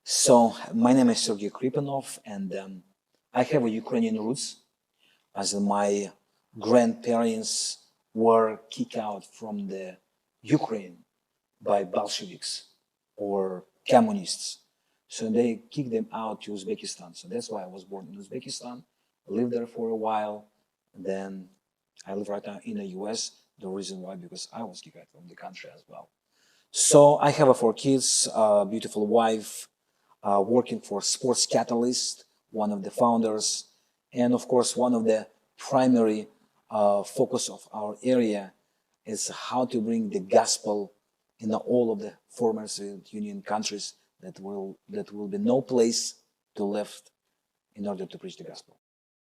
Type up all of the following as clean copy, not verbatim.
So my name is Sergey Kripanov, and I have a Ukrainian roots, as my grandparents were kicked out from the Ukraine by Bolsheviks or communists. So they kicked them out to Uzbekistan. So that's why I was born in Uzbekistan, lived there for a while. Then I live right now in the US. The reason why, because I was kicked out from the country as well. So I have 4 kids, a beautiful wife, working for Sports Catalyst, one of the founders, and of course, one of the primary focus of our area is how to bring the gospel in all of the former Soviet Union countries that will be no place to left in order to preach the gospel.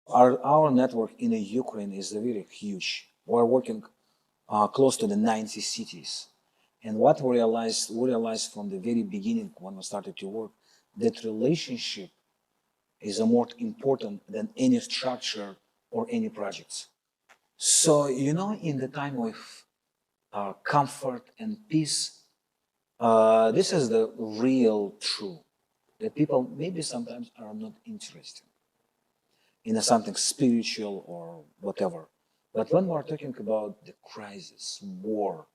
Our network in the Ukraine is very huge. We're working close to the 90 cities. And what we realized from the very beginning when we started to work, that relationship is more important than any structure or any projects. So, in the time of comfort and peace, this is the real truth. That people maybe sometimes are not interested in something spiritual or whatever. But when we're talking about the crisis, war,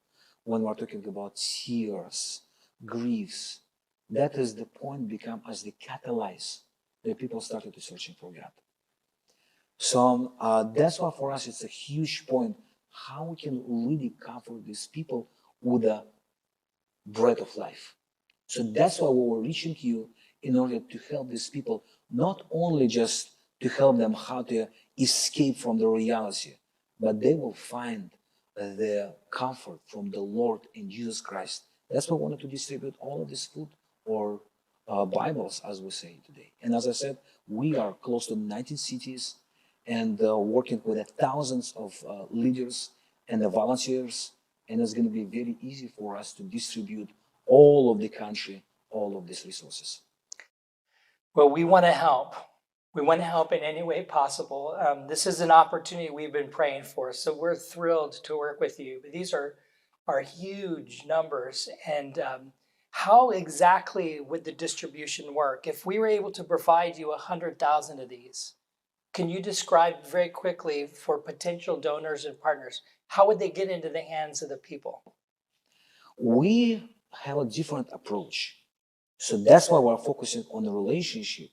when we're talking about tears, griefs, that is the point become as the catalyst that people started to searching for God. So that's why for us it's a huge point how we can really comfort these people with the breath of life. So that's why we were reaching you in order to help these people, not only just to help them how to escape from the reality, but they will find the comfort from the Lord in Jesus Christ. That's why we wanted to distribute all of this food or Bibles, as we say today. And as I said, we are close to 19 cities and working with thousands of leaders and volunteers. And it's going to be very easy for us to distribute all of the country, all of these resources. Well, we want to help. We want to help in any way possible. This is an opportunity we've been praying for, so we're thrilled to work with you. But these are huge numbers, and how exactly would the distribution work? If we were able to provide you 100,000 of these, can you describe very quickly for potential donors and partners, how would they get into the hands of the people? We have a different approach. So that's why we're focusing on the relationship.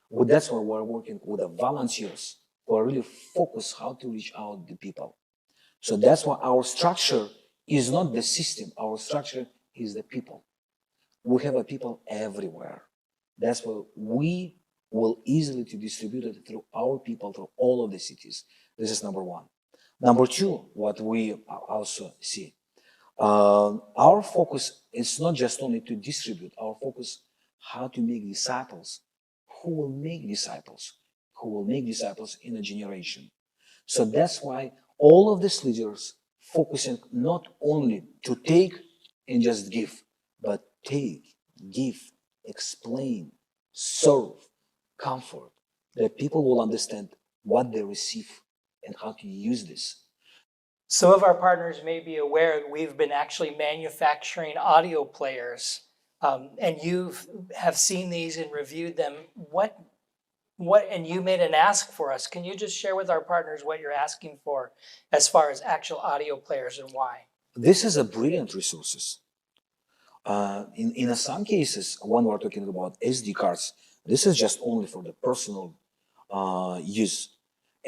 Well, that's why we're working with the volunteers who are really focused how to reach out to people. So that's why our structure is not the system. Our structure is the people. We have a people everywhere. That's why we will easily to distribute it through our people through all of the cities. This is number one. Number two, what we also see, our focus is not just only to distribute. Our focus how to make disciples, who will make disciples, who will make disciples in a generation. So that's why all of these leaders focusing not only to take and just give, but take, give, explain, serve, comfort, that people will understand what they receive and how to use this. Some of our partners may be aware that we've been actually manufacturing audio players, and you have seen these and reviewed them. What, and you made an ask for us. Can you just share with our partners what you're asking for as far as actual audio players and why? This is a brilliant resources. In some cases, when we're talking about SD cards, this is just only for the personal use.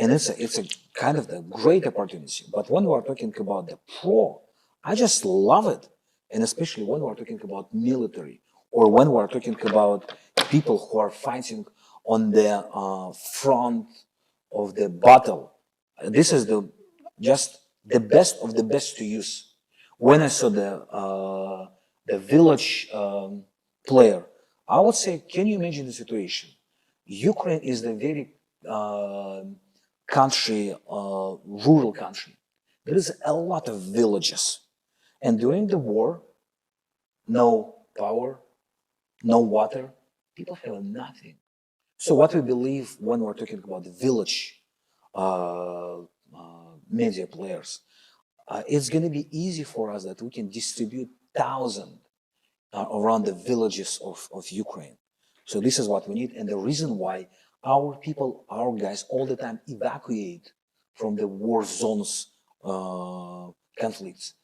And it's a kind of the great opportunity. But when we're talking about the pro, I just love it. And especially when we're talking about military or when we're talking about people who are fighting on the front of the battle. This is just the best of the best to use. When I saw the village player, I would say, can you imagine the situation? Ukraine is the very country, rural country. There is a lot of villages. And during the war, no power, no water, people have nothing. So what we believe when we're talking about the village media players, it's going to be easy for us that we can distribute thousands around the villages of Ukraine. So this is what we need. And the reason why our people, our guys all the time evacuate from the war zones, conflicts.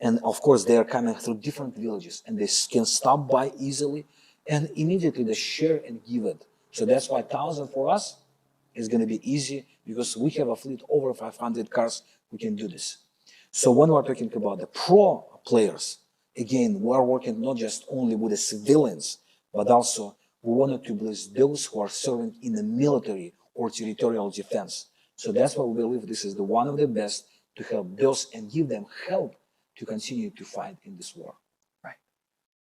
And of course, they are coming through different villages and they can stop by easily and immediately they share and give it. So that's why 1,000 for us is going to be easy because we have a fleet over 500 cars. We can do this. So when we're talking about the pro players, again, we're working not just only with the civilians, but also we wanted to bless those who are serving in the military or territorial defense. So that's why we believe this is the one of the best to help those and give them help to continue to fight in this war.